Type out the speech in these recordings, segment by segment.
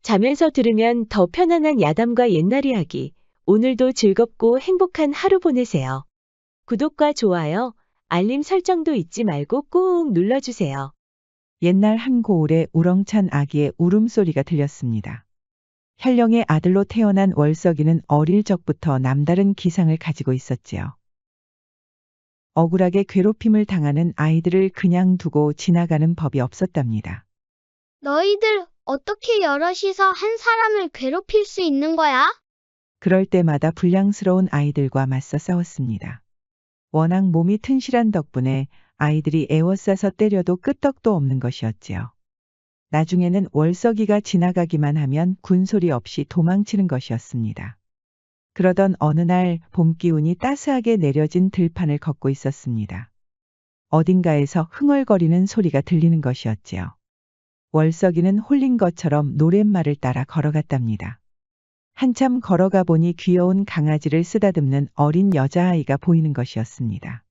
자면서 들으면 더 편안한 야담과 옛날 이야기. 오늘도 즐겁고 행복한 하루 보내세요. 구독과 좋아요, 알림 설정도 잊지 말고 꾹 눌러주세요. 옛날 한 고을에 우렁찬 아기의 울음소리가 들렸습니다. 현령의 아들로 태어난 월석이는 어릴 적부터 남다른 기상을 가지고 있었지요. 억울하게 괴롭힘을 당하는 아이들을 그냥 두고 지나가는 법이 없었답니다. 너희들 어떻게 여럿이서 한 사람을 괴롭힐 수 있는 거야? 그럴 때마다 불량스러운 아이들과 맞서 싸웠습니다. 워낙 몸이 튼실한 덕분에 아이들이 애워싸서 때려도 끄떡도 없는 것이었지요. 나중에는 월석이가 지나가기만 하면 군소리 없이 도망치는 것이었습니다. 그러던 어느 날 봄 기운이 따스하게 내려진 들판을 걷고 있었습니다. 어딘가에서 흥얼거리는 소리가 들리는 것이었지요. 월석이는 홀린 것처럼 노랫말을 따라 걸어갔답니다. 한참 걸어가 보니 귀여운 강아지를 쓰다듬는 어린 여자아이가 보이는 것이었습니다.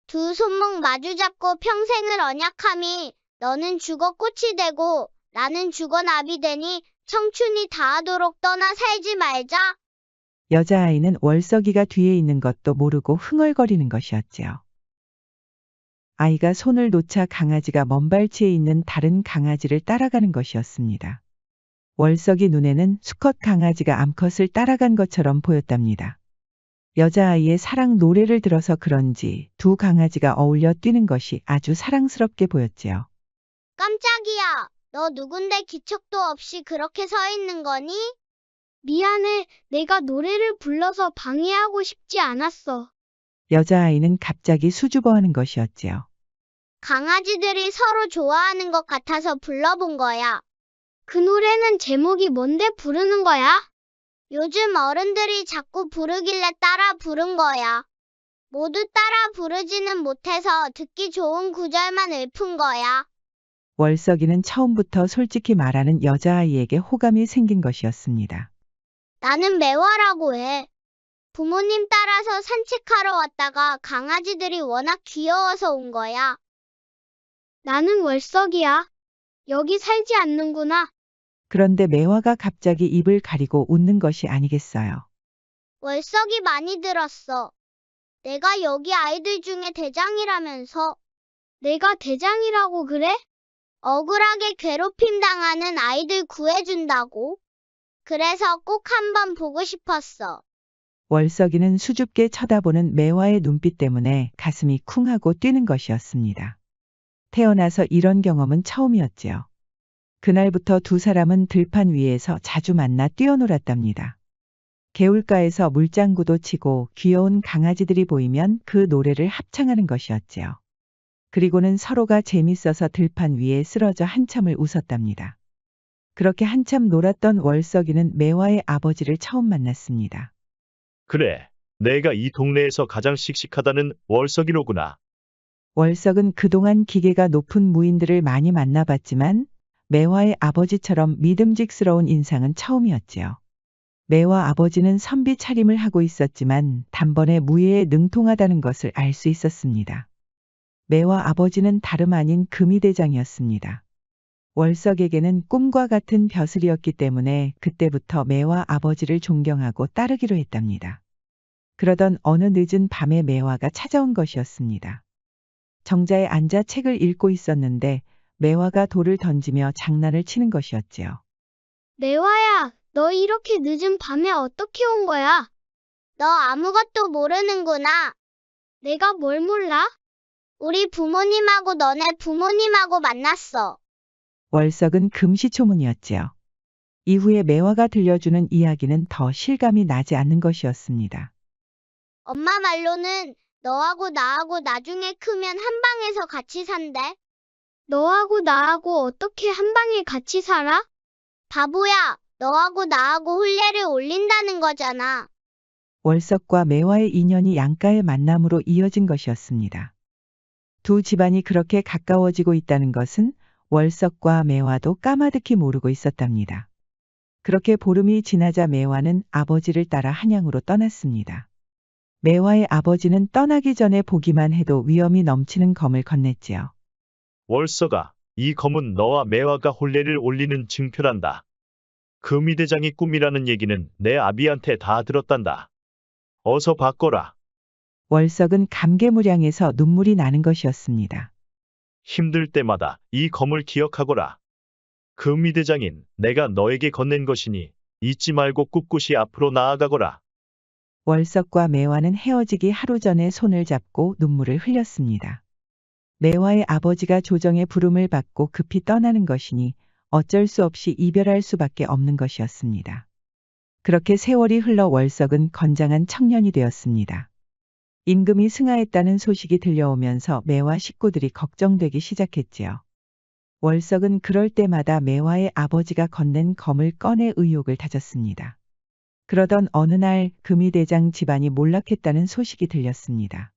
두 손목 마주 잡고 평생을 언약함이 너는 죽어 꽃이 되고 나는 죽어 나비 되니 청춘이 다하도록 떠나 살지 말자. 여자아이는 월석이가 뒤에 있는 것도 모르고 흥얼거리는 것이었지요. 아이가 손을 놓자 강아지가 먼발치에 있는 다른 강아지를 따라가는 것이었습니다. 월석이 눈에는 수컷 강아지가 암컷을 따라간 것처럼 보였답니다. 여자아이의 사랑 노래를 들어서 그런지 두 강아지가 어울려 뛰는 것이 아주 사랑스럽게 보였지요. 깜짝이야. 너 누군데 기척도 없이 그렇게 서 있는 거니? 미안해. 내가 노래를 불러서 방해하고 싶지 않았어. 여자아이는 갑자기 수줍어하는 것이었지요. 강아지들이 서로 좋아하는 것 같아서 불러본 거야. 그 노래는 제목이 뭔데 부르는 거야? 요즘 어른들이 자꾸 부르길래 따라 부른 거야. 모두 따라 부르지는 못해서 듣기 좋은 구절만 읊은 거야. 월석이는 처음부터 솔직히 말하는 여자아이에게 호감이 생긴 것이었습니다. 나는 매화라고 해. 부모님 따라서 산책하러 왔다가 강아지들이 워낙 귀여워서 온 거야. 나는 월석이야. 여기 살지 않는구나. 그런데 매화가 갑자기 입을 가리고 웃는 것이 아니겠어요. 월석이 많이 들었어. 내가 여기 아이들 중에 대장이라면서. 내가 대장이라고 그래? 억울하게 괴롭힘 당하는 아이들 구해준다고. 그래서 꼭 한번 보고 싶었어. 월석이는 수줍게 쳐다보는 매화의 눈빛 때문에 가슴이 쿵하고 뛰는 것이었습니다. 태어나서 이런 경험은 처음이었지요. 그날부터 두 사람은 들판 위에서 자주 만나 뛰어놀았답니다. 개울가에서 물장구도 치고 귀여운 강아지들이 보이면 그 노래를 합창하는 것이었지요. 그리고는 서로가 재밌어서 들판 위에 쓰러져 한참을 웃었답니다. 그렇게 한참 놀았던 월석이는 매화의 아버지를 처음 만났습니다. 그래, 내가 이 동네에서 가장 씩씩하다는 월석이로구나. 월석은 그동안 기계가 높은 무인들을 많이 만나봤지만 매화의 아버지처럼 믿음직스러운 인상은 처음이었지요. 매화 아버지는 선비 차림을 하고 있었지만 단번에 무예에 능통하다는 것을 알 수 있었습니다. 매화 아버지는 다름 아닌 금이대장이었습니다. 월석에게는 꿈과 같은 벼슬이었기 때문에 그때부터 매화 아버지를 존경하고 따르기로 했답니다. 그러던 어느 늦은 밤에 매화가 찾아온 것이었습니다. 정자에 앉아 책을 읽고 있었는데 매화가 돌을 던지며 장난을 치는 것이었지요. 매화야, 너 이렇게 늦은 밤에 어떻게 온 거야? 너 아무것도 모르는구나. 내가 뭘 몰라? 우리 부모님하고 너네 부모님하고 만났어. 월석은 금시초문이었지요. 이후에 매화가 들려주는 이야기는 더 실감이 나지 않는 것이었습니다. 엄마 말로는 너하고 나하고 나중에 크면 한 방에서 같이 산대. 너하고 나하고 어떻게 한 방에 같이 살아? 바보야, 너하고 나하고 혼례를 올린다는 거잖아. 월석과 매화의 인연이 양가의 만남으로 이어진 것이었습니다. 두 집안이 그렇게 가까워지고 있다는 것은 월석과 매화도 까마득히 모르고 있었답니다. 그렇게 보름이 지나자 매화는 아버지를 따라 한양으로 떠났습니다. 매화의 아버지는 떠나기 전에 보기만 해도 위험이 넘치는 검을 건넸지요. 월석아, 이 검은 너와 매화가 혼례를 올리는 증표란다. 금이대장이 꿈이라는 얘기는 내 아비한테 다 들었단다. 어서 바꿔라. 월석은 감개무량해서 눈물이 나는 것이었습니다. 힘들 때마다 이 검을 기억하거라. 금이대장인 내가 너에게 건넨 것이니 잊지 말고 꿋꿋이 앞으로 나아가거라. 월석과 매화는 헤어지기 하루 전에 손을 잡고 눈물을 흘렸습니다. 매화의 아버지가 조정의 부름을 받고 급히 떠나는 것이니 어쩔 수 없이 이별할 수밖에 없는 것이었습니다. 그렇게 세월이 흘러 월석은 건장한 청년이 되었습니다. 임금이 승하했다는 소식이 들려오면서 매화 식구들이 걱정되기 시작했지요. 월석은 그럴 때마다 매화의 아버지가 건넨 검을 꺼내 의욕을 다졌습니다. 그러던 어느 날 금이대장 집안이 몰락했다는 소식이 들렸습니다.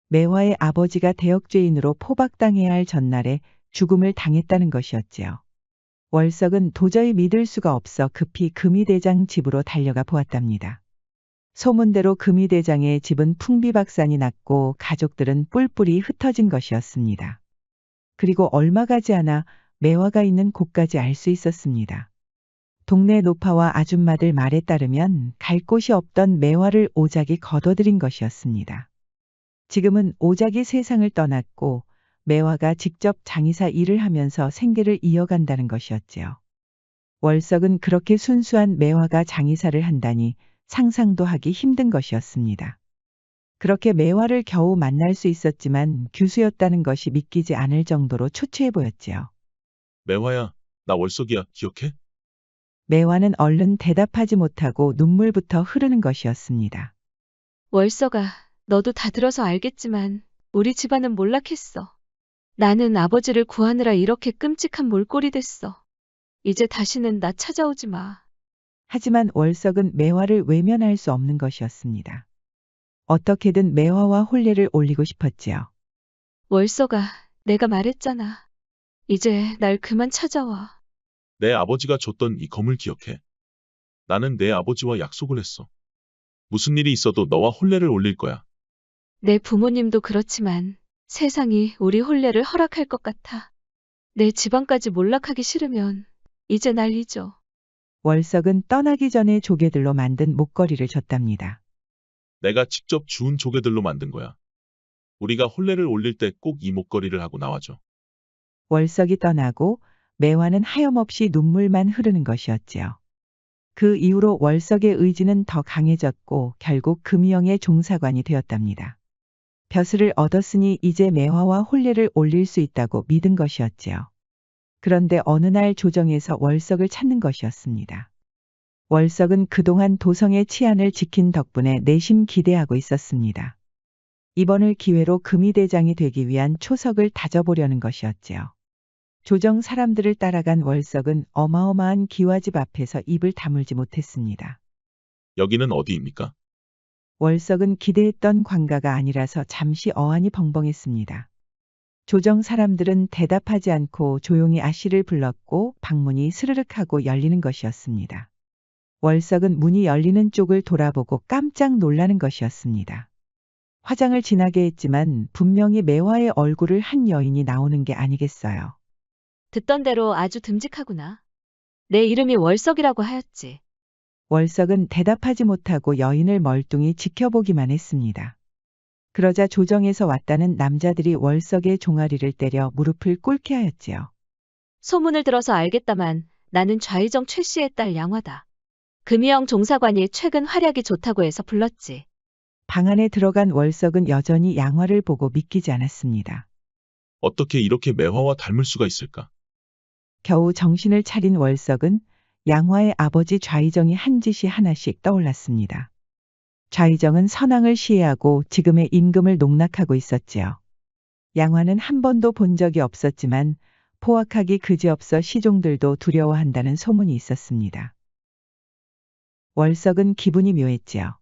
매화의 아버지가 대역죄인으로 포박당해야 할 전날에 죽음을 당했다는 것이었지요. 월석은 도저히 믿을 수가 없어 급히 금이대장 집으로 달려가 보았답니다. 소문대로 금이대장의 집은 풍비박산이 났고 가족들은 뿔뿔이 흩어진 것이었습니다. 그리고 얼마 가지 않아 매화가 있는 곳까지 알 수 있었습니다. 동네 노파와 아줌마들 말에 따르면 갈 곳이 없던 매화를 오작이 거둬들인 것이었습니다. 지금은 오작이 세상을 떠났고 매화가 직접 장의사 일을 하면서 생계를 이어간다는 것이었지요. 월석은 그렇게 순수한 매화가 장의사를 한다니 상상도 하기 힘든 것이었습니다. 그렇게 매화를 겨우 만날 수 있었지만 교수였다는 것이 믿기지 않을 정도로 초췌해 보였지요. 매화야, 나 월석이야, 기억해? 매화는 얼른 대답하지 못하고 눈물부터 흐르는 것이었습니다. 월서가, 너도 다 들어서 알겠지만 우리 집안은 몰락했어. 나는 아버지를 구하느라 이렇게 끔찍한 몰골이 됐어. 이제 다시는 나 찾아오지 마. 하지만 월석은 매화를 외면할 수 없는 것이었습니다. 어떻게든 매화와 혼례를 올리고 싶었지요. 월서가, 내가 말했잖아. 이제 날 그만 찾아와. 내 아버지가 줬던 이 검을 기억해. 나는 내 아버지와 약속을 했어. 무슨 일이 있어도 너와 혼례를 올릴 거야. 내 부모님도 그렇지만 세상이 우리 혼례를 허락할 것 같아. 내 집안까지 몰락하기 싫으면 이제 날 잊어. 월석은 떠나기 전에 조개들로 만든 목걸이를 줬답니다. 내가 직접 주운 조개들로 만든 거야. 우리가 혼례를 올릴 때 꼭 이 목걸이를 하고 나와줘. 월석이 떠나고 매화는 하염없이 눈물만 흐르는 것이었지요. 그 이후로 월석의 의지는 더 강해졌고 결국 금이영의 종사관이 되었답니다. 벼슬을 얻었으니 이제 매화와 혼례를 올릴 수 있다고 믿은 것이었지요. 그런데 어느 날 조정에서 월석을 찾는 것이었습니다. 월석은 그동안 도성의 치안을 지킨 덕분에 내심 기대하고 있었습니다. 이번을 기회로 금이대장이 되기 위한 초석을 다져보려는 것이었지요. 조정 사람들을 따라간 월석은 어마어마한 기와집 앞에서 입을 다물지 못했습니다. 여기는 어디입니까? 월석은 기대했던 관가가 아니라서 잠시 어안이 벙벙했습니다. 조정 사람들은 대답하지 않고 조용히 아씨를 불렀고 방문이 스르륵 하고 열리는 것이었습니다. 월석은 문이 열리는 쪽을 돌아보고 깜짝 놀라는 것이었습니다. 화장을 진하게 했지만 분명히 매화의 얼굴을 한 여인이 나오는 게 아니겠어요. 듣던 대로 아주 듬직하구나. 내 이름이 월석이라고 하였지. 월석은 대답하지 못하고 여인을 멀뚱히 지켜보기만 했습니다. 그러자 조정에서 왔다는 남자들이 월석의 종아리를 때려 무릎을 꿇게 하였지요. 소문을 들어서 알겠다만 나는 좌의정 최 씨의 딸 양화다. 금이영 종사관이 최근 활약이 좋다고 해서 불렀지. 방 안에 들어간 월석은 여전히 양화를 보고 믿기지 않았습니다. 어떻게 이렇게 매화와 닮을 수가 있을까? 겨우 정신을 차린 월석은 양화의 아버지 좌의정이 한 짓이 하나씩 떠올랐습니다. 좌의정은 선왕을 시해하고 지금의 임금을 농락하고 있었지요. 양화는 한 번도 본 적이 없었지만 포악하기 그지없어 시종들도 두려워한다는 소문이 있었습니다. 월석은 기분이 묘했지요.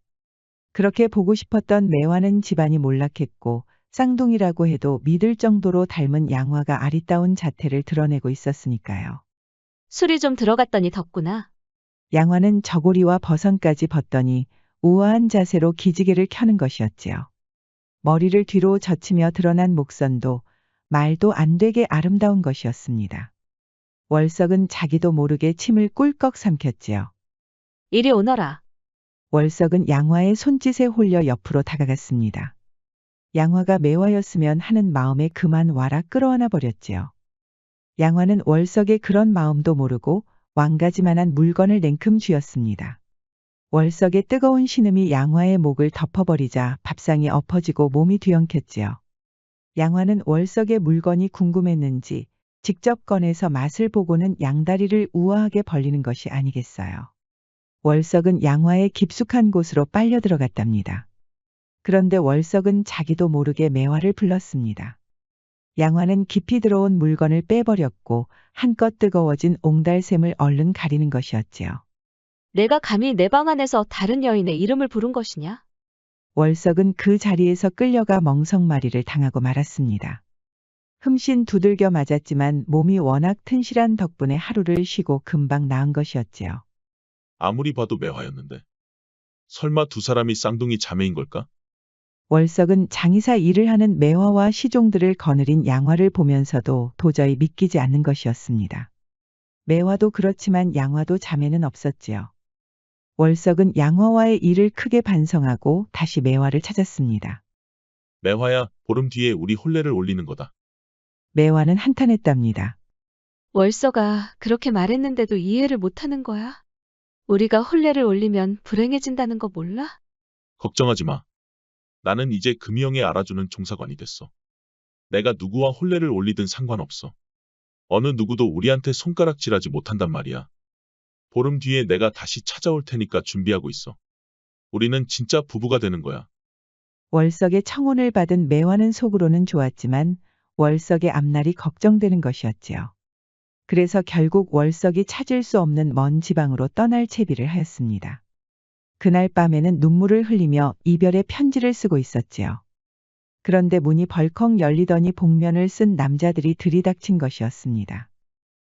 그렇게 보고 싶었던 매화는 집안이 몰락했고 쌍둥이라고 해도 믿을 정도로 닮은 양화가 아리따운 자태를 드러내고 있었으니까요. 술이 좀 들어갔더니 덥구나. 양화는 저고리와 버선까지 벗더니 우아한 자세로 기지개를 켜는 것이었지요. 머리를 뒤로 젖히며 드러난 목선도 말도 안 되게 아름다운 것이었습니다. 월석은 자기도 모르게 침을 꿀꺽 삼켰지요. 이리 오너라. 월석은 양화의 손짓에 홀려 옆으로 다가갔습니다. 양화가 매화였으면 하는 마음에 그만 와라 끌어안아 버렸지요. 양화는 월석의 그런 마음도 모르고 왕가지만한 물건을 냉큼 쥐었습니다. 월석의 뜨거운 신음이 양화의 목을 덮어버리자 밥상이 엎어지고 몸이 뒤엉켰지요. 양화는 월석의 물건이 궁금했는지 직접 꺼내서 맛을 보고는 양다리를 우아하게 벌리는 것이 아니겠어요. 월석은 양화의 깊숙한 곳으로 빨려 들어갔답니다. 그런데 월석은 자기도 모르게 매화를 불렀습니다. 양화는 깊이 들어온 물건을 빼버렸고 한껏 뜨거워진 옹달샘을 얼른 가리는 것이었지요. 내가 감히 내 방 안에서 다른 여인의 이름을 부른 것이냐? 월석은 그 자리에서 끌려가 멍석마리를 당하고 말았습니다. 흠씬 두들겨 맞았지만 몸이 워낙 튼실한 덕분에 하루를 쉬고 금방 나은 것이었지요. 아무리 봐도 매화였는데. 설마 두 사람이 쌍둥이 자매인 걸까? 월석은 장의사 일을 하는 매화와 시종들을 거느린 양화를 보면서도 도저히 믿기지 않는 것이었습니다. 매화도 그렇지만 양화도 자매는 없었지요. 월석은 양화와의 일을 크게 반성하고 다시 매화를 찾았습니다. 매화야, 보름 뒤에 우리 혼례를 올리는 거다. 매화는 한탄했답니다. 월서가 그렇게 말했는데도 이해를 못하는 거야? 우리가 혼례를 올리면 불행해진다는 거 몰라? 걱정하지 마. 나는 이제 금이영에 알아주는 종사관이 됐어. 내가 누구와 혼례를 올리든 상관없어. 어느 누구도 우리한테 손가락질하지 못한단 말이야. 보름 뒤에 내가 다시 찾아올 테니까 준비하고 있어. 우리는 진짜 부부가 되는 거야. 월석의 청혼을 받은 매화는 속으로는 좋았지만 월석의 앞날이 걱정되는 것이었지요. 그래서 결국 월석이 찾을 수 없는 먼 지방으로 떠날 채비를 하였습니다. 그날 밤에는 눈물을 흘리며 이별의 편지를 쓰고 있었지요. 그런데 문이 벌컥 열리더니 복면을 쓴 남자들이 들이닥친 것이었습니다.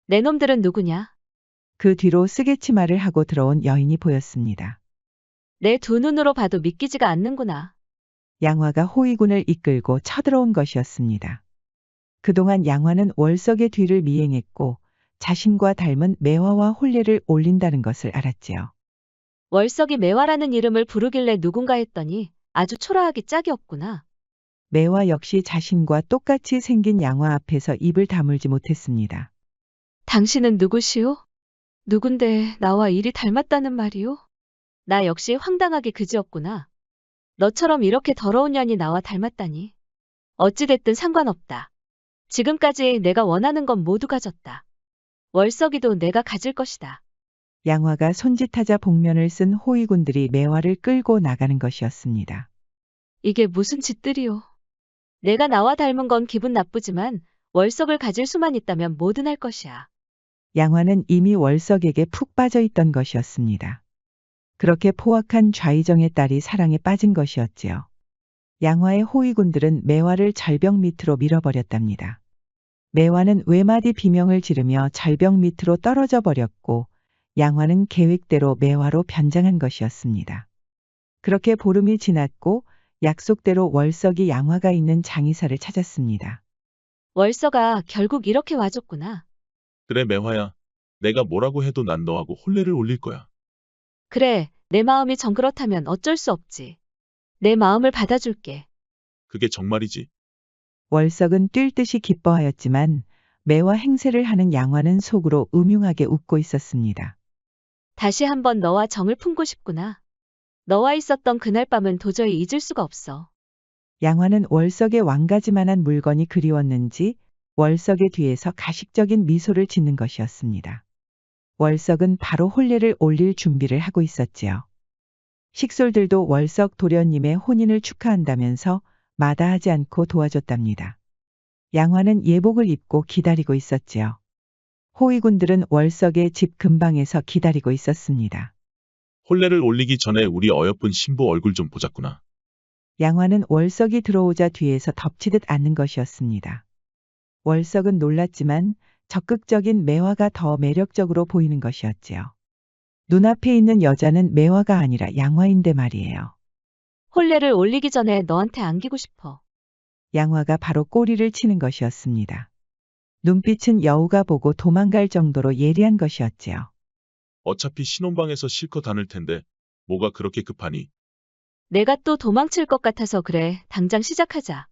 내 놈들은 누구냐? 그 뒤로 쓰개치마를 하고 들어온 여인이 보였습니다. 내 두 눈으로 봐도 믿기지가 않는구나. 양화가 호위군을 이끌고 쳐들어온 것이었습니다. 그동안 양화는 월석의 뒤를 미행했고 자신과 닮은 매화와 혼례를 올린다는 것을 알았지요. 월석이 매화라는 이름을 부르길래 누군가 했더니 아주 초라하기 짝이 없구나. 매화 역시 자신과 똑같이 생긴 양화 앞에서 입을 다물지 못했습니다. 당신은 누구시오? 누군데 나와 일이 닮았다는 말이오? 나 역시 황당하게 그지없구나. 너처럼 이렇게 더러운 년이 나와 닮았다니. 어찌됐든 상관없다. 지금까지 내가 원하는 건 모두 가졌다. 월석이도 내가 가질 것이다. 양화가 손짓하자 복면을 쓴 호위군들이 매화를 끌고 나가는 것이었습니다. 이게 무슨 짓들이오. 내가 나와 닮은 건 기분 나쁘지만 월석을 가질 수만 있다면 뭐든 할 것이야. 양화는 이미 월석에게 푹 빠져 있던 것이었습니다. 그렇게 포악한 좌의정의 딸이 사랑에 빠진 것이었지요. 양화의 호위군들은 매화를 절벽 밑으로 밀어버렸답니다. 매화는 외마디 비명을 지르며 절벽 밑으로 떨어져 버렸고 양화는 계획대로 매화로 변장한 것이었습니다. 그렇게 보름이 지났고 약속대로 월석이 양화가 있는 장의사를 찾았습니다. 월서가 결국 이렇게 와줬구나. 그래, 매화야. 내가 뭐라고 해도 난 너하고 혼례를 올릴 거야. 그래, 내 마음이 정 그렇다면 어쩔 수 없지. 내 마음을 받아줄게. 그게 정말이지. 월석은 뛸 듯이 기뻐하였지만 매화 행세를 하는 양화는 속으로 음흉하게 웃고 있었습니다. 다시 한번 너와 정을 품고 싶구나. 너와 있었던 그날 밤은 도저히 잊을 수가 없어. 양화는 월석의 왕가지만한 물건이 그리웠는지 월석의 뒤에서 가식적인 미소를 짓는 것이었습니다. 월석은 바로 혼례를 올릴 준비를 하고 있었지요. 식솔들도 월석 도련님의 혼인을 축하한다면서 마다하지 않고 도와줬답니다. 양화는 예복을 입고 기다리고 있었지요. 호위군들은 월석의 집 근방에서 기다리고 있었습니다. 혼례를 올리기 전에 우리 어여쁜 신부 얼굴 좀 보자꾸나. 양화는 월석이 들어오자 뒤에서 덮치듯 앉는 것이었습니다. 월석은 놀랐지만 적극적인 매화가 더 매력적으로 보이는 것이었지요. 눈앞에 있는 여자는 매화가 아니라 양화인데 말이에요. 혼례를 올리기 전에 너한테 안기고 싶어. 양화가 바로 꼬리를 치는 것이었습니다. 눈빛은 여우가 보고 도망갈 정도로 예리한 것이었지요. 어차피 신혼방에서 실컷 안을 텐데 뭐가 그렇게 급하니? 내가 또 도망칠 것 같아서 그래. 당장 시작하자.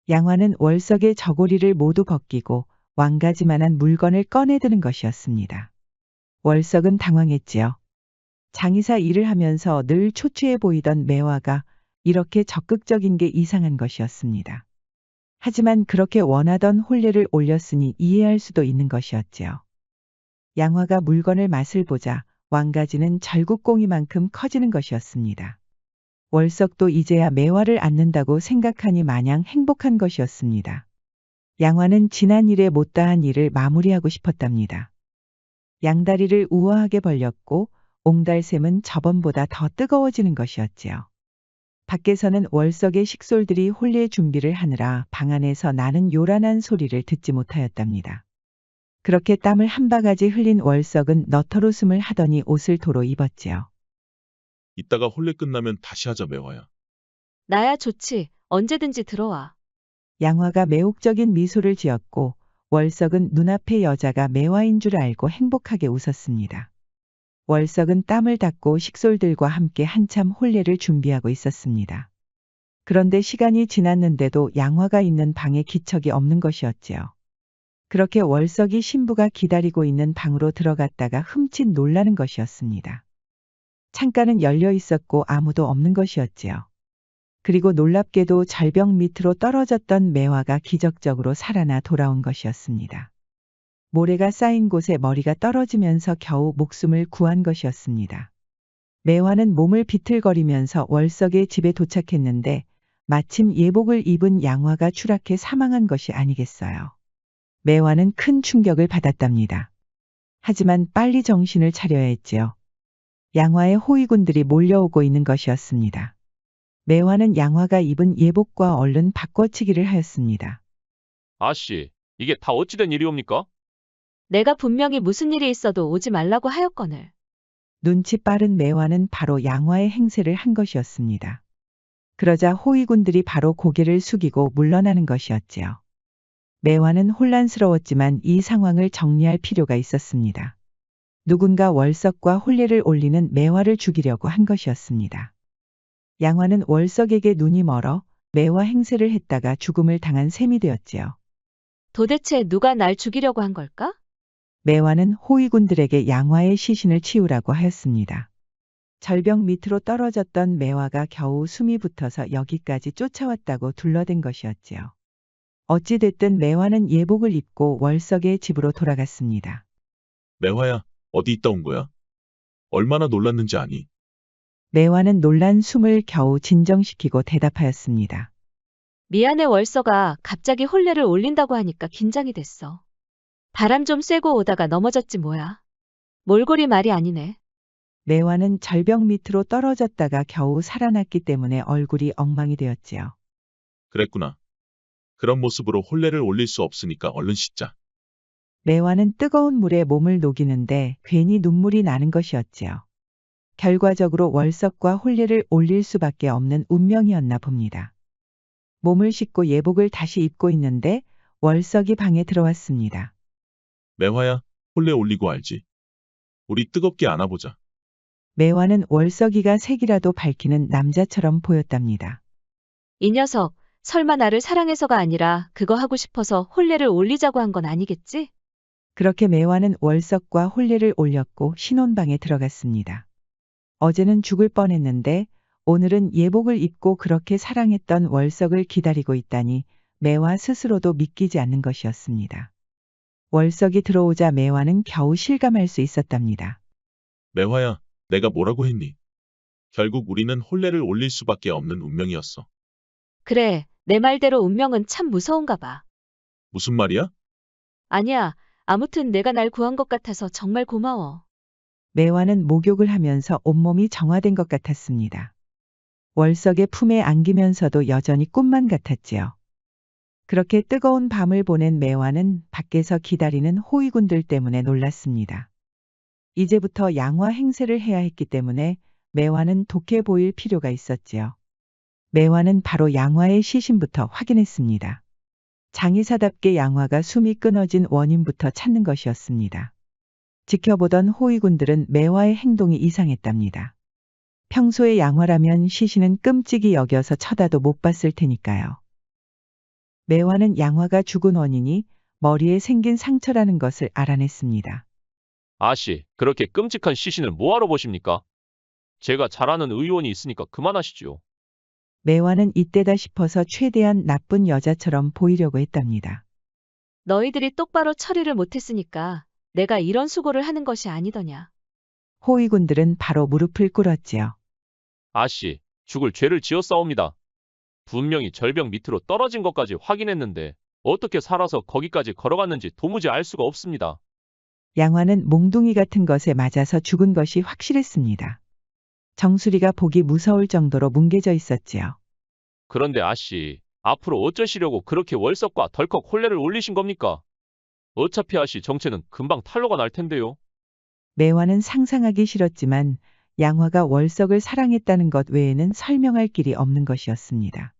양화는 월석의 저고리를 모두 벗기고 왕가지만한 물건을 꺼내드는 것이었습니다. 월석은 당황했지요. 장의사 일을 하면서 늘 초췌해 보이던 매화가 이렇게 적극적인 게 이상한 것이었습니다. 하지만 그렇게 원하던 혼례를 올렸으니 이해할 수도 있는 것이었지요. 양화가 물건을 맛을 보자 왕가지는 절국공이만큼 커지는 것이었습니다. 월석도 이제야 매화를 안는다고 생각하니 마냥 행복한 것이었습니다. 양화는 지난 일에 못다한 일을 마무리하고 싶었답니다. 양다리를 우아하게 벌렸고 옹달샘은 저번보다 더 뜨거워지는 것이었지요. 밖에서는 월석의 식솔들이 혼례 준비를 하느라 방 안에서 나는 요란한 소리를 듣지 못하였답니다. 그렇게 땀을 한 바가지 흘린 월석은 너털웃음을 하더니 옷을 도로 입었지요. 이따가 혼례 끝나면 다시 하자 매화야. 나야 좋지. 언제든지 들어와. 양화가 매혹적인 미소를 지었고 월석은 눈앞의 여자가 매화인 줄 알고 행복하게 웃었습니다. 월석은 땀을 닦고 식솔들과 함께 한참 혼례를 준비하고 있었습니다. 그런데 시간이 지났는데도 양화가 있는 방에 기척이 없는 것이었지요. 그렇게 월석이 신부가 기다리고 있는 방으로 들어갔다가 흠칫 놀라는 것이었습니다. 창가는 열려 있었고 아무도 없는 것이었지요. 그리고 놀랍게도 절벽 밑으로 떨어졌던 매화가 기적적으로 살아나 돌아온 것이었습니다. 모래가 쌓인 곳에 머리가 떨어지면서 겨우 목숨을 구한 것이었습니다. 매화는 몸을 비틀거리면서 월석의 집에 도착했는데 마침 예복을 입은 양화가 추락해 사망한 것이 아니겠어요. 매화는 큰 충격을 받았답니다. 하지만 빨리 정신을 차려야 했지요. 양화의 호위군들이 몰려오고 있는 것이었습니다. 매화는 양화가 입은 예복과 얼른 바꿔치기를 하였습니다. 아씨, 이게 다 어찌된 일이옵니까? 내가 분명히 무슨 일이 있어도 오지 말라고 하였거늘. 눈치 빠른 매화는 바로 양화의 행세를 한 것이었습니다. 그러자 호위군들이 바로 고개를 숙이고 물러나는 것이었지요. 매화는 혼란스러웠지만 이 상황을 정리할 필요가 있었습니다. 누군가 월석과 혼례를 올리는 매화를 죽이려고 한 것이었습니다. 양화는 월석에게 눈이 멀어 매화 행세를 했다가 죽음을 당한 셈이 되었지요. 도대체 누가 날 죽이려고 한 걸까? 매화는 호위군들에게 양화의 시신을 치우라고 하였습니다. 절벽 밑으로 떨어졌던 매화가 겨우 숨이 붙어서 여기까지 쫓아왔다고 둘러댄 것이었지요. 어찌됐든 매화는 예복을 입고 월석의 집으로 돌아갔습니다. 매화야, 어디 있다 온 거야? 얼마나 놀랐는지 아니? 매화는 놀란 숨을 겨우 진정시키고 대답하였습니다. 미안해 월서가 갑자기 혼례를 올린다고 하니까 긴장이 됐어. 바람 좀 쐬고 오다가 넘어졌지 뭐야. 몰골이 말이 아니네. 매화는 절벽 밑으로 떨어졌다가 겨우 살아났기 때문에 얼굴이 엉망이 되었지요. 그랬구나. 그런 모습으로 혼례를 올릴 수 없으니까 얼른 씻자. 매화는 뜨거운 물에 몸을 녹이는데 괜히 눈물이 나는 것이었지요. 결과적으로 월석과 혼례를 올릴 수밖에 없는 운명이었나 봅니다. 몸을 씻고 예복을 다시 입고 있는데 월석이 방에 들어왔습니다. 매화야, 혼례 올리고 알지? 우리 뜨겁게 안아보자. 매화는 월석이가 색이라도 밝히는 남자처럼 보였답니다. 이 녀석, 설마 나를 사랑해서가 아니라 그거 하고 싶어서 혼례를 올리자고 한 건 아니겠지? 그렇게 매화는 월석과 혼례를 올렸고 신혼방에 들어갔습니다. 어제는 죽을 뻔했는데 오늘은 예복을 입고 그렇게 사랑했던 월석을 기다리고 있다니 매화 스스로도 믿기지 않는 것이었습니다. 월석이 들어오자 매화는 겨우 실감할 수 있었답니다. 매화야, 내가 뭐라고 했니? 결국 우리는 혼례를 올릴 수밖에 없는 운명이었어. 그래, 내 말대로 운명은 참 무서운가 봐. 무슨 말이야? 아니야, 아무튼 내가 날 구한 것 같아서 정말 고마워. 매화는 목욕을 하면서 온몸이 정화된 것 같았습니다. 월석의 품에 안기면서도 여전히 꿈만 같았지요. 그렇게 뜨거운 밤을 보낸 매화는 밖에서 기다리는 호위군들 때문에 놀랐습니다. 이제부터 양화 행세를 해야 했기 때문에 매화는 독해 보일 필요가 있었지요. 매화는 바로 양화의 시신부터 확인했습니다. 장의사답게 양화가 숨이 끊어진 원인부터 찾는 것이었습니다. 지켜보던 호위군들은 매화의 행동이 이상했답니다. 평소에 양화라면 시신은 끔찍이 여겨서 쳐다도 못 봤을 테니까요. 매화는 양화가 죽은 원인이 머리에 생긴 상처라는 것을 알아냈습니다. 아씨, 그렇게 끔찍한 시신을 뭐하러 보십니까? 제가 잘 아는 의원이 있으니까 그만하시죠. 매화는 이때다 싶어서 최대한 나쁜 여자처럼 보이려고 했답니다. 너희들이 똑바로 처리를 못했으니까 내가 이런 수고를 하는 것이 아니더냐. 호위군들은 바로 무릎을 꿇었지요. 아씨, 죽을 죄를 지었사옵니다. 분명히 절벽 밑으로 떨어진 것까지 확인했는데 어떻게 살아서 거기까지 걸어갔는지 도무지 알 수가 없습니다. 양화는 몽둥이 같은 것에 맞아서 죽은 것이 확실했습니다. 정수리가 보기 무서울 정도로 뭉개져 있었지요. 그런데 아씨, 앞으로 어쩌시려고 그렇게 월석과 덜컥 혼례를 올리신 겁니까? 어차피 아씨 정체는 금방 탄로가 날 텐데요. 매화는 상상하기 싫었지만 양화가 월석을 사랑했다는 것 외에는 설명할 길이 없는 것이었습니다.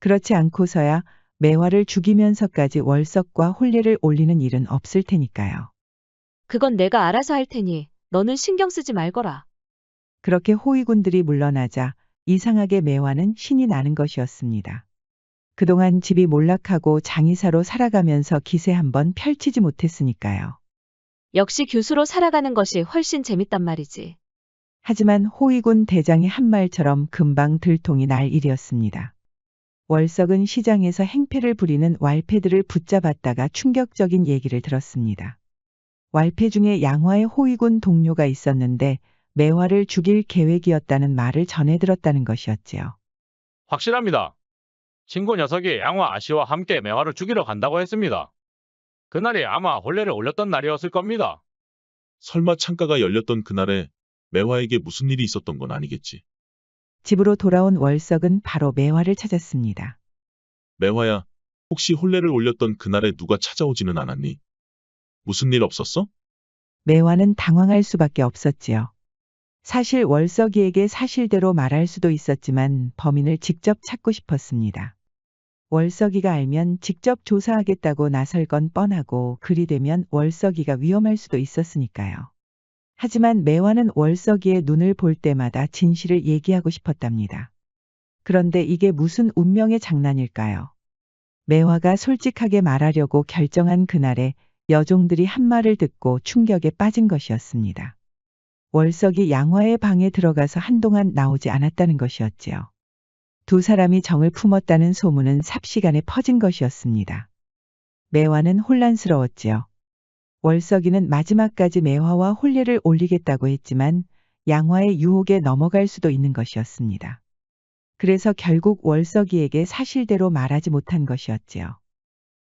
그렇지 않고서야 매화를 죽이면서까지 월석과 혼례를 올리는 일은 없을 테니까요. 그건 내가 알아서 할 테니 너는 신경 쓰지 말거라. 그렇게 호위군들이 물러나자 이상하게 매화는 신이 나는 것이었습니다. 그동안 집이 몰락하고 장의사로 살아가면서 기세 한번 펼치지 못했으니까요. 역시 교수로 살아가는 것이 훨씬 재밌단 말이지. 하지만 호위군 대장이 한 말처럼 금방 들통이 날 일이었습니다. 월석은 시장에서 행패를 부리는 왈패들을 붙잡았다가 충격적인 얘기를 들었습니다. 왈패 중에 양화의 호위군 동료가 있었는데 매화를 죽일 계획이었다는 말을 전해 들었다는 것이었지요. 확실합니다. 친구 녀석이 양화 아씨와 함께 매화를 죽이러 간다고 했습니다. 그날이 아마 혼례를 올렸던 날이었을 겁니다. 설마 창가가 열렸던 그날에 매화에게 무슨 일이 있었던 건 아니겠지. 집으로 돌아온 월석은 바로 매화를 찾았습니다. 매화야, 혹시 혼례를 올렸던 그날에 누가 찾아오지는 않았니? 무슨 일 없었어? 매화는 당황할 수밖에 없었지요. 사실 월석이에게 사실대로 말할 수도 있었지만 범인을 직접 찾고 싶었습니다. 월석이가 알면 직접 조사하겠다고 나설 건 뻔하고 그리 되면 월석이가 위험할 수도 있었으니까요. 하지만 매화는 월석이의 눈을 볼 때마다 진실을 얘기하고 싶었답니다. 그런데 이게 무슨 운명의 장난일까요? 매화가 솔직하게 말하려고 결정한 그날에 여종들이 한 말을 듣고 충격에 빠진 것이었습니다. 월석이 양화의 방에 들어가서 한동안 나오지 않았다는 것이었지요. 두 사람이 정을 품었다는 소문은 삽시간에 퍼진 것이었습니다. 매화는 혼란스러웠지요. 월석이는 마지막까지 매화와 혼례를 올리겠다고 했지만 양화의 유혹에 넘어갈 수도 있는 것이었습니다. 그래서 결국 월석이에게 사실대로 말하지 못한 것이었지요.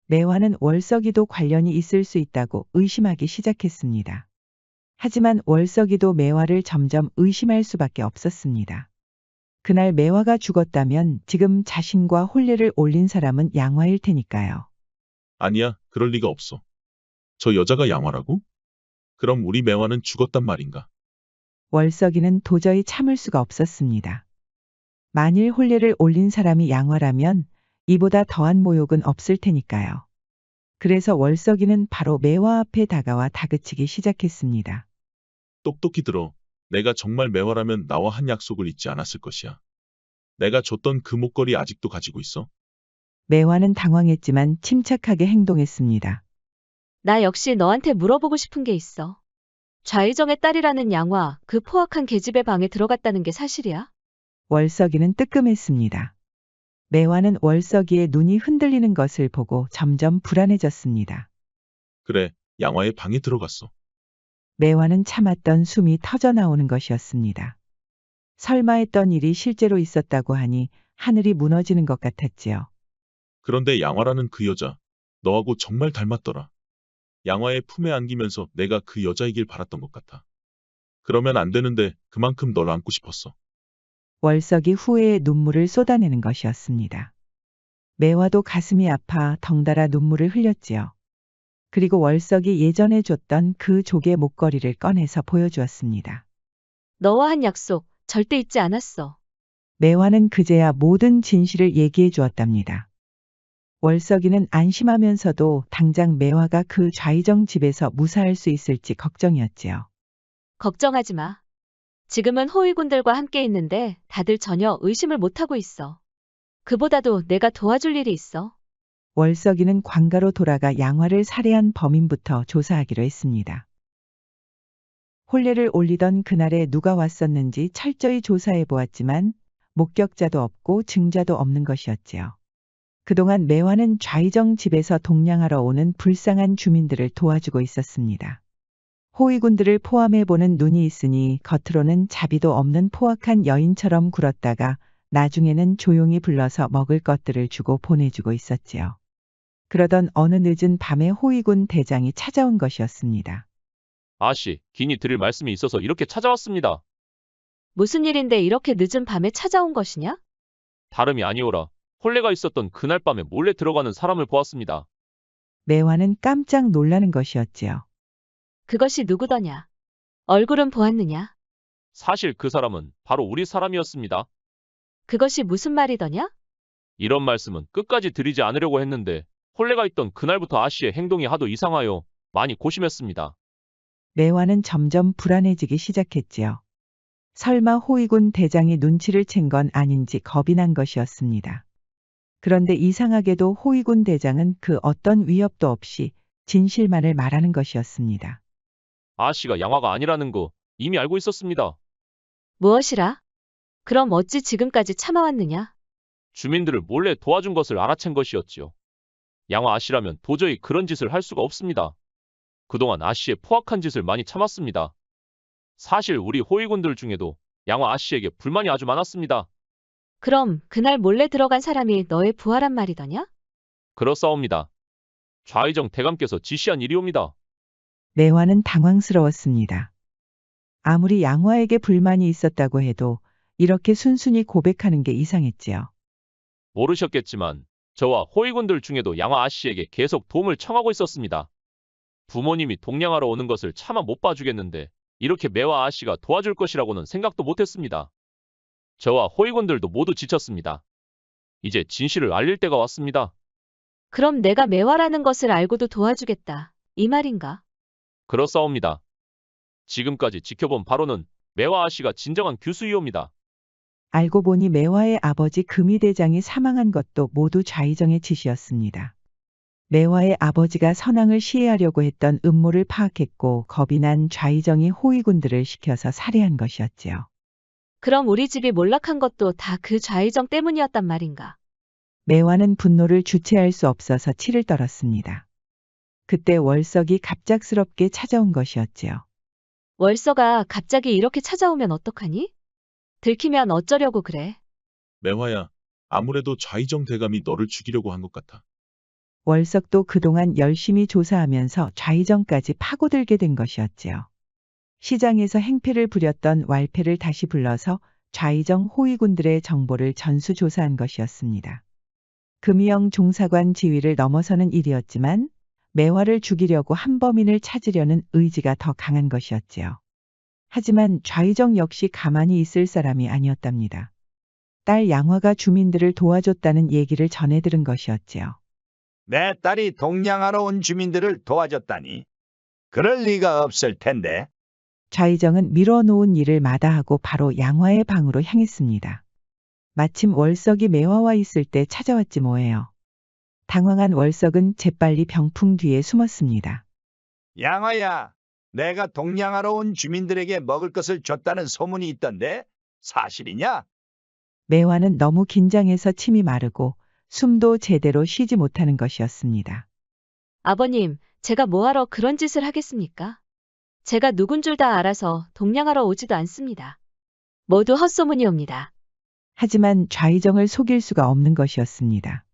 매화는 월석이도 관련이 있을 수 있다고 의심하기 시작했습니다. 하지만 월석이도 매화를 점점 의심할 수밖에 없었습니다. 그날 매화가 죽었다면 지금 자신과 혼례를 올린 사람은 양화일 테니까요. 아니야, 그럴 리가 없어. 저 여자가 양화라고? 그럼 우리 매화는 죽었단 말인가? 월석이는 도저히 참을 수가 없었습니다. 만일 혼례를 올린 사람이 양화라면 이보다 더한 모욕은 없을 테니까요. 그래서 월석이는 바로 매화 앞에 다가와 다그치기 시작했습니다. 똑똑히 들어. 내가 정말 매화라면 나와 한 약속을 잊지 않았을 것이야. 내가 줬던 그 목걸이 아직도 가지고 있어. 매화는 당황했지만 침착하게 행동했습니다. 나 역시 너한테 물어보고 싶은 게 있어. 좌의정의 딸이라는 양화, 그 포악한 계집의 방에 들어갔다는 게 사실이야? 월석이는 뜨끔했습니다. 매화는 월석이의 눈이 흔들리는 것을 보고 점점 불안해졌습니다. 그래, 양화의 방에 들어갔어. 매화는 참았던 숨이 터져나오는 것이었습니다. 설마 했던 일이 실제로 있었다고 하니 하늘이 무너지는 것 같았지요. 그런데 양화라는 그 여자, 너하고 정말 닮았더라. 양화의 품에 안기면서 내가 그 여자이길 바랐던 것 같아. 그러면 안 되는데 그만큼 널 안고 싶었어. 월석이 후회의 눈물을 쏟아내는 것이었습니다. 매화도 가슴이 아파 덩달아 눈물을 흘렸지요. 그리고 월석이 예전에 줬던 그 조개 목걸이를 꺼내서 보여주었습니다. 너와 한 약속 절대 잊지 않았어. 매화는 그제야 모든 진실을 얘기해 주었답니다. 월석이는 안심하면서도 당장 매화가 그 좌의정 집에서 무사할 수 있을지 걱정이었지요. 걱정하지 마. 지금은 호위군들과 함께 있는데 다들 전혀 의심을 못하고 있어. 그보다도 내가 도와줄 일이 있어. 월석이는 관가로 돌아가 양화를 살해한 범인부터 조사하기로 했습니다. 혼례를 올리던 그날에 누가 왔었는지 철저히 조사해 보았지만 목격자도 없고 증자도 없는 것이었지요. 그동안 매화는 좌의정 집에서 동냥하러 오는 불쌍한 주민들을 도와주고 있었습니다. 호위군들을 포함해 보는 눈이 있으니 겉으로는 자비도 없는 포악한 여인처럼 굴었다가 나중에는 조용히 불러서 먹을 것들을 주고 보내주고 있었지요. 그러던 어느 늦은 밤에 호위군 대장이 찾아온 것이었습니다. 아씨, 긴히 드릴 말씀이 있어서 이렇게 찾아왔습니다. 무슨 일인데 이렇게 늦은 밤에 찾아온 것이냐? 다름이 아니오라. 혼례가 있었던 그날 밤에 몰래 들어가는 사람을 보았습니다. 매화는 깜짝 놀라는 것이었지요. 그것이 누구더냐? 얼굴은 보았느냐? 사실 그 사람은 바로 우리 사람이었습니다. 그것이 무슨 말이더냐? 이런 말씀은 끝까지 드리지 않으려고 했는데 혼례가 있던 그날부터 아씨의 행동이 하도 이상하여 많이 고심했습니다. 매화는 점점 불안해지기 시작했지요. 설마 호위군 대장이 눈치를 챈 건 아닌지 겁이 난 것이었습니다. 그런데 이상하게도 호위군 대장은 그 어떤 위협도 없이 진실만을 말하는 것이었습니다. 아씨가 양화가 아니라는 거 이미 알고 있었습니다. 무엇이라? 그럼 어찌 지금까지 참아왔느냐? 주민들을 몰래 도와준 것을 알아챈 것이었지요. 양화 아씨라면 도저히 그런 짓을 할 수가 없습니다. 그동안 아씨의 포악한 짓을 많이 참았습니다. 사실 우리 호위군들 중에도 양화 아씨에게 불만이 아주 많았습니다. 그럼 그날 몰래 들어간 사람이 너의 부하란 말이더냐? 그렇사옵니다. 좌의정 대감께서 지시한 일이옵니다. 매화는 당황스러웠습니다. 아무리 양화에게 불만이 있었다고 해도 이렇게 순순히 고백하는 게 이상했지요. 모르셨겠지만 저와 호위군들 중에도 양화 아씨에게 계속 도움을 청하고 있었습니다. 부모님이 동냥하러 오는 것을 차마 못 봐주겠는데 이렇게 매화 아씨가 도와줄 것이라고는 생각도 못했습니다. 저와 호위군들도 모두 지쳤습니다. 이제 진실을 알릴 때가 왔습니다. 그럼 내가 매화라는 것을 알고도 도와주겠다. 이 말인가? 그렇사옵니다. 지금까지 지켜본 바로는 매화 아씨가 진정한 규수이옵니다. 알고 보니 매화의 아버지 금이대장이 사망한 것도 모두 좌의정의 짓이었습니다. 매화의 아버지가 선왕을 시해하려고 했던 음모를 파악했고 겁이 난 좌의정이 호위군들을 시켜서 살해한 것이었지요. 그럼 우리 집이 몰락한 것도 다 그 좌의정 때문이었단 말인가? 매화는 분노를 주체할 수 없어서 치를 떨었습니다. 그때 월석이 갑작스럽게 찾아온 것이었지요. 월서가 갑자기 이렇게 찾아오면 어떡하니? 들키면 어쩌려고 그래? 매화야, 아무래도 좌의정 대감이 너를 죽이려고 한 것 같아. 월석도 그동안 열심히 조사하면서 좌의정까지 파고들게 된 것이었지요. 시장에서 행패를 부렸던 왈패를 다시 불러서 좌의정 호위군들의 정보를 전수조사한 것이었습니다. 금이영 종사관 지위를 넘어서는 일이었지만 매화를 죽이려고 한 범인을 찾으려는 의지가 더 강한 것이었지요. 하지만 좌의정 역시 가만히 있을 사람이 아니었답니다. 딸 양화가 주민들을 도와줬다는 얘기를 전해 들은 것이었지요. 내 딸이 동냥하러 온 주민들을 도와줬다니. 그럴 리가 없을 텐데. 좌의정은 미뤄놓은 일을 마다하고 바로 양화의 방으로 향했습니다. 마침 월석이 매화와 있을 때 찾아왔지 뭐예요. 당황한 월석은 재빨리 병풍 뒤에 숨었습니다. 양아야, 내가 동냥하러 온 주민들에게 먹을 것을 줬다는 소문이 있던데 사실이냐? 매화는 너무 긴장해서 침이 마르고 숨도 제대로 쉬지 못하는 것이었습니다. 아버님, 제가 뭐하러 그런 짓을 하겠습니까? 제가 누군 줄 다 알아서 동냥하러 오지도 않습니다. 모두 헛소문이옵니다. 하지만 좌의정을 속일 수가 없는 것이었습니다.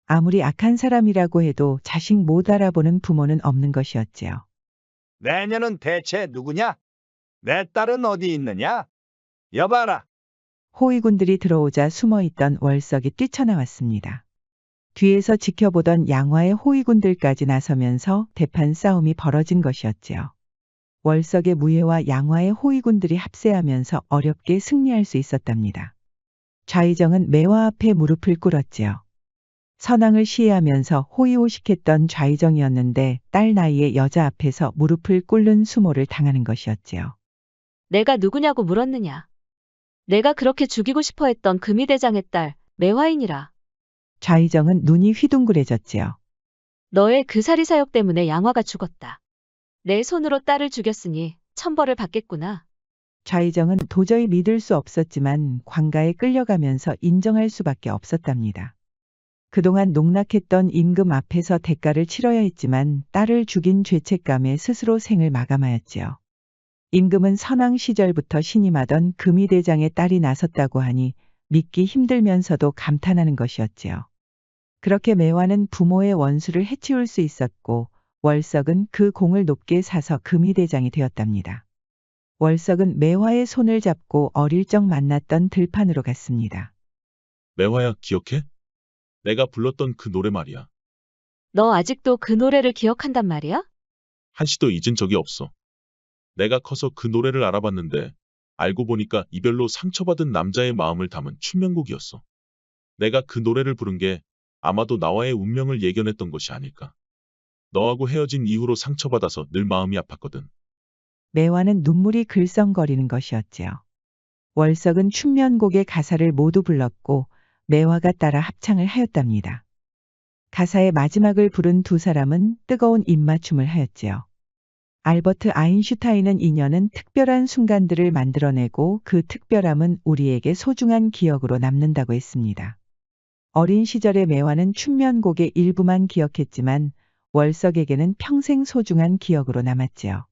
아무리 악한 사람이라고 해도 자식 못 알아보는 부모는 없는 것이었지요. 내년은 대체 누구냐? 내 딸은 어디 있느냐? 여봐라. 호위군들이 들어오자 숨어있던 월석이 뛰쳐나왔습니다. 뒤에서 지켜보던 양화의 호위군들까지 나서면서 대판 싸움이 벌어진 것이었지요. 월석의 무예와 양화의 호위군들이 합세하면서 어렵게 승리할 수 있었답니다. 좌의정은 매화 앞에 무릎을 꿇었지요. 선왕을 시해하면서 호의호식했던 좌의정이었는데 딸 나이에 여자 앞에서 무릎을 꿇는 수모를 당하는 것이었지요. 내가 누구냐고 물었느냐. 내가 그렇게 죽이고 싶어 했던 금희대장의 딸, 매화인이라. 좌의정은 눈이 휘둥그레졌지요. 너의 그 사리사욕 때문에 양화가 죽었다. 내 손으로 딸을 죽였으니 천벌을 받겠구나. 좌의정은 도저히 믿을 수 없었지만 관가에 끌려가면서 인정할 수밖에 없었답니다. 그동안 농락했던 임금 앞에서 대가를 치러야 했지만 딸을 죽인 죄책감에 스스로 생을 마감하였지요. 임금은 선왕 시절부터 신임하던 금희대장의 딸이 나섰다고 하니 믿기 힘들면서도 감탄하는 것이었지요. 그렇게 매화는 부모의 원수를 해치울 수 있었고 월석은 그 공을 높게 사서 금희대장이 되었답니다. 월석은 매화의 손을 잡고 어릴 적 만났던 들판으로 갔습니다. 매화야, 기억해? 내가 불렀던 그 노래 말이야. 너 아직도 그 노래를 기억한단 말이야? 한시도 잊은 적이 없어. 내가 커서 그 노래를 알아봤는데 알고 보니까 이별로 상처받은 남자의 마음을 담은 춘명곡이었어. 내가 그 노래를 부른 게 아마도 나와의 운명을 예견했던 것이 아닐까. 너하고 헤어진 이후로 상처받아서 늘 마음이 아팠거든. 매화는 눈물이 글썽거리는 것이었지요. 월석은 춘면곡의 가사를 모두 불렀고 매화가 따라 합창을 하였답니다. 가사의 마지막을 부른 두 사람은 뜨거운 입맞춤을 하였지요. 알버트 아인슈타인은 인연은 특별한 순간들을 만들어내고 그 특별함은 우리에게 소중한 기억으로 남는다고 했습니다. 어린 시절의 매화는 춘면곡의 일부만 기억했지만 월석에게는 평생 소중한 기억으로 남았지요.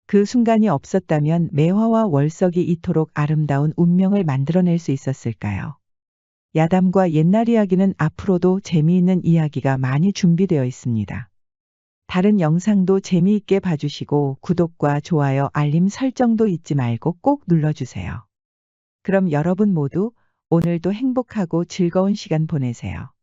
그 순간이 없었다면 매화와 월석이 이토록 아름다운 운명을 만들어낼 수 있었을까요? 야담과 옛날 이야기는 앞으로도 재미있는 이야기가 많이 준비되어 있습니다. 다른 영상도 재미있게 봐주시고 구독과 좋아요, 알림 설정도 잊지 말고 꼭 눌러주세요. 그럼 여러분 모두 오늘도 행복하고 즐거운 시간 보내세요.